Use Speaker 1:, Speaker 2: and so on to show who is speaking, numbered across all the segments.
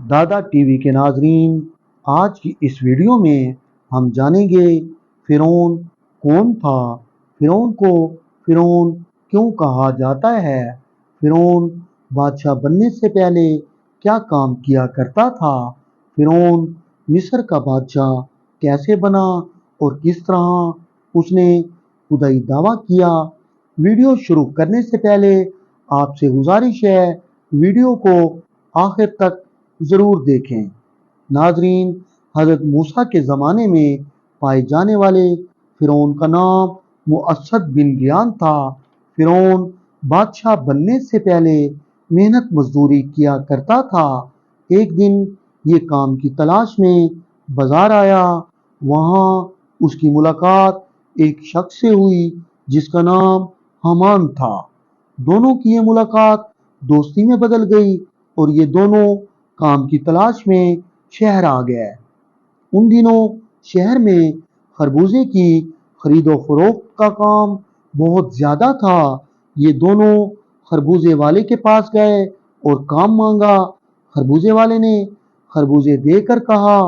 Speaker 1: दादा टीवी के नाजरीन, आज की इस वीडियो में हम जानेंगे फिरौन कौन था, फिरौन को फिरौन क्यों कहा जाता है, फिरौन बादशाह बनने से पहले क्या काम किया करता था, फिरौन मिस्र का बादशाह कैसे बना और किस तरह उसने खुदाई दावा किया। वीडियो शुरू करने से पहले आपसे गुजारिश है, वीडियो को आखिर तक ज़रूर देखें। नाजरीन, हज़रत मूसा के ज़माने में पाए जाने वाले फ़िरौन का नाम मुअस्सद बिन गियान था। फ़िरौन बादशाह बनने से पहले मेहनत मजदूरी किया करता था। एक दिन ये काम की तलाश में बाजार आया। वहाँ उसकी मुलाकात एक शख्स से हुई जिसका नाम हमान था। दोनों की ये मुलाकात दोस्ती में बदल गई और ये दोनों काम की तलाश में शहर आ गए। उन दिनों शहर में खरबूजे की खरीदो फरोख्त का काम बहुत ज्यादा था। ये दोनों खरबूजे वाले के पास गए और काम मांगा। खरबूजे वाले ने खरबूजे देकर कहा,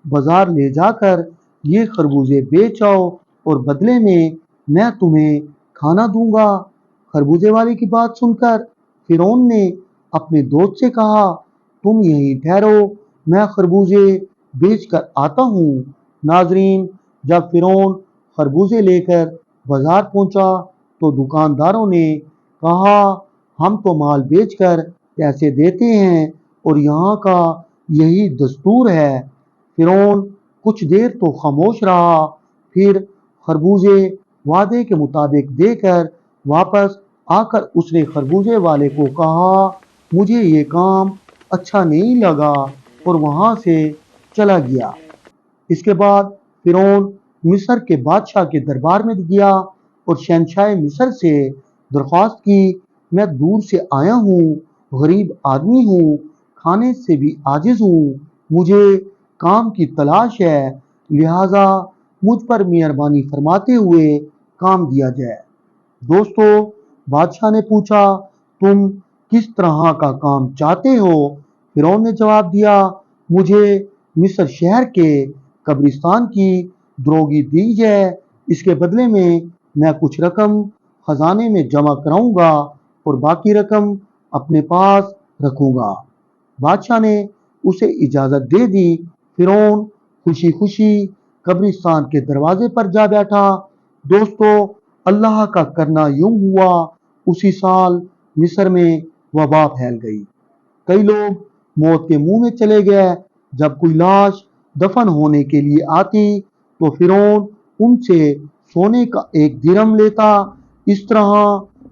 Speaker 1: बाजार ले जाकर ये खरबूजे बेच आओ और बदले में मैं तुम्हें खाना दूंगा। खरबूजे वाले की बात सुनकर फिरौन ने अपने दोस्त से कहा, तुम यहीं ठहरो, मैं खरबूजे बेच कर आता हूँ। नाजरीन, जब फिरौन खरबूजे लेकर बाजार पहुंचा तो दुकानदारों ने कहा, हम तो माल बेचकर पैसे देते हैं और यहाँ का यही दस्तूर है। फिरौन कुछ देर तो खामोश रहा, फिर खरबूजे वादे के मुताबिक देकर वापस आकर उसने खरबूजे वाले को कहा, मुझे ये काम अच्छा नहीं लगा, और वहां से चला गया। इसके बाद फिरौन मिस्र के बादशाह के दरबार में गया और शहंशाह मिस्र से दरख्वास्त की, मैं दूर से आया हूँ, गरीब आदमी हूँ, खाने से भी आजिज हूँ, मुझे काम की तलाश है, लिहाजा मुझ पर मेहरबानी फरमाते हुए काम दिया जाए। दोस्तों, बादशाह ने पूछा, तुम किस तरह का काम चाहते हो? फिरौन ने जवाब दिया, मुझे मिस्र शहर के कब्रिस्तान की द्रोगी दी जाए, इसके बदले में मैं कुछ रकम खजाने में जमा कराऊंगा और बाकी रकम अपने पास रखूंगा। बादशाह ने उसे इजाजत दे दी। फिरौन खुशी खुशी कब्रिस्तान के दरवाजे पर जा बैठा। दोस्तों, अल्लाह का करना यूं हुआ, उसी साल मिस्र में वबा फैल गई। कई लोग मौत के मुंह में चले गए। जब कोई लाश दफन होने के लिए आती तो फिरौन उनसे सोने का एक दिरहम लेता। इस तरह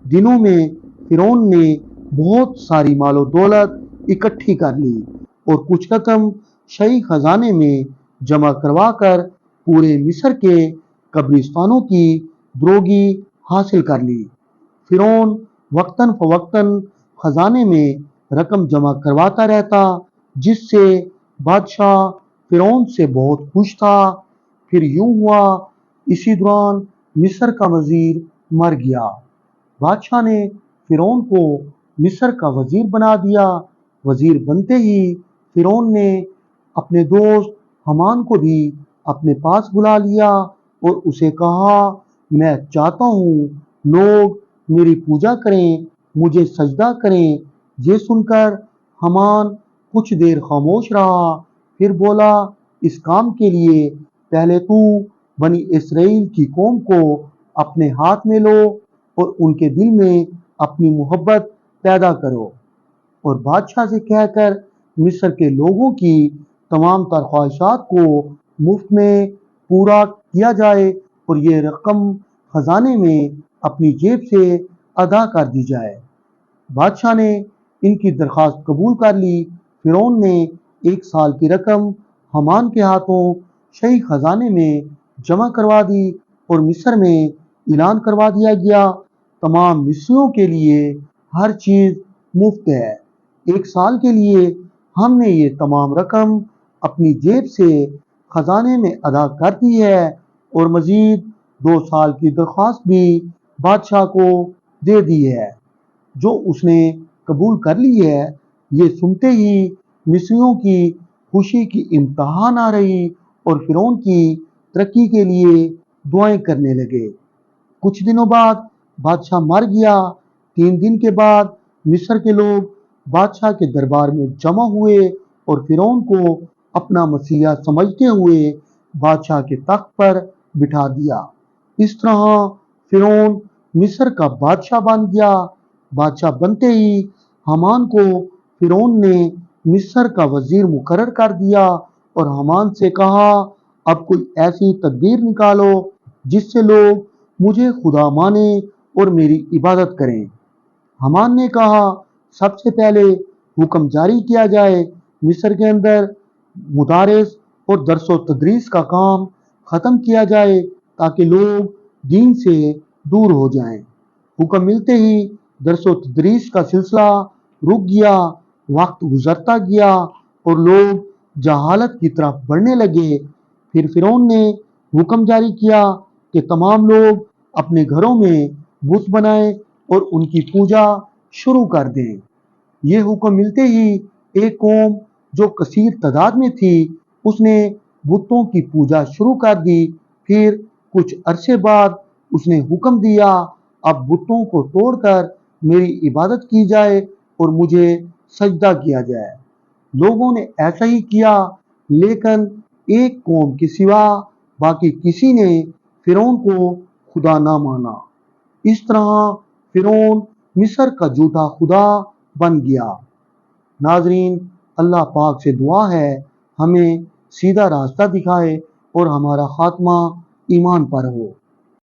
Speaker 1: दिनों में फिरौन ने बहुत सारी मालो दौलत इकट्ठी कर ली और कुछ रकम शाही खजाने में जमा करवा कर पूरे मिस्र के कब्रिस्तानों की द्रोगी हासिल कर ली। फिरौन वक्तन फवक्तन खजाने में रकम जमा करवाता रहता, जिससे बादशाह फिरौन से बहुत खुश था। फिर यूं हुआ, इसी दौरान मिस्र का वजीर मर गया। बादशाह ने फिरौन को मिस्र का वजीर बना दिया। वजीर बनते ही फिरौन ने अपने दोस्त हमान को भी अपने पास बुला लिया और उसे कहा, मैं चाहता हूँ लोग मेरी पूजा करें, मुझे सजदा करें। ये सुनकर हमान कुछ देर खामोश रहा, फिर बोला, इस काम के लिए पहले तू बनी इसराइल की कौम को अपने हाथ में लो और उनके दिल में अपनी मोहब्बत पैदा करो और बादशाह से कहकर मिस्र के लोगों की तमाम तर ख्वाहिशात को मुफ्त में पूरा किया जाए और ये रकम खजाने में अपनी जेब से अदा कर दी जाए। बादशाह ने इनकी दरख्वास्त कबूल कर ली। फिरौन ने एक साल की रकम हमान के हाथों शाही खजाने में जमा करवा दी और मिस्र में ऐलान करवा दिया गया, तमाम मिस्रियों के लिए हर चीज मुफ्त है। एक साल के लिए हमने ये तमाम रकम अपनी जेब से खजाने में अदा कर दी है और मजीद 2 साल की दरख्वास्त भी बादशाह को दे दी है, जो उसने कबूल कर ली है। ये सुनते ही मिस्रियों की खुशी की इंतहा ना रही और फिरौन की तरक्की के लिए दुआएं करने लगे। कुछ दिनों बाद बादशाह मर गया। 3 दिन के बाद मिस्र के लोग बादशाह के दरबार में जमा हुए और फिरौन को अपना मसीहा समझते हुए बादशाह के तख्त पर बिठा दिया। इस तरह फिरौन मिस्र का बादशाह बन गया। बादशाह बनते ही हामान को फिरौन ने मिस्र का वजीर मुकर्रर कर दिया और हामान से कहा, अब कोई ऐसी तदबीर निकालो जिससे लोग मुझे खुदा माने और मेरी इबादत करें। हामान ने कहा, सबसे पहले हुक्म जारी किया जाए मिस्र के अंदर मुदारिस और दरसो तदरीस का काम खत्म किया जाए ताकि लोग दीन से दूर हो जाएं। हुक्म मिलते ही दरसो तदरीस का सिलसिला रुक गया। वक्त गुजरता गया और लोग जहालत की तरफ बढ़ने लगे। फिर फिरौन ने हुक्म जारी किया कि तमाम लोग अपने घरों में बुत बनाएं और उनकी पूजा शुरू कर दें। ये हुक्म मिलते ही एक कौम जो कसीर तादाद में थी, उसने बुतों की पूजा शुरू कर दी। फिर कुछ अरसे बाद उसने हुक्म दिया, अब बुतों को तोड़कर मेरी इबादत की जाए और मुझे सजदा किया जाए। लोगों ने ऐसा ही किया, लेकिन एक कौम के सिवा बाकी किसी ने फिरौन को खुदा ना माना। इस तरह फिरौन मिस्र का झूठा खुदा बन गया। नाजरीन, अल्लाह पाक से दुआ है हमें सीधा रास्ता दिखाए और हमारा खात्मा ईमान पर हो।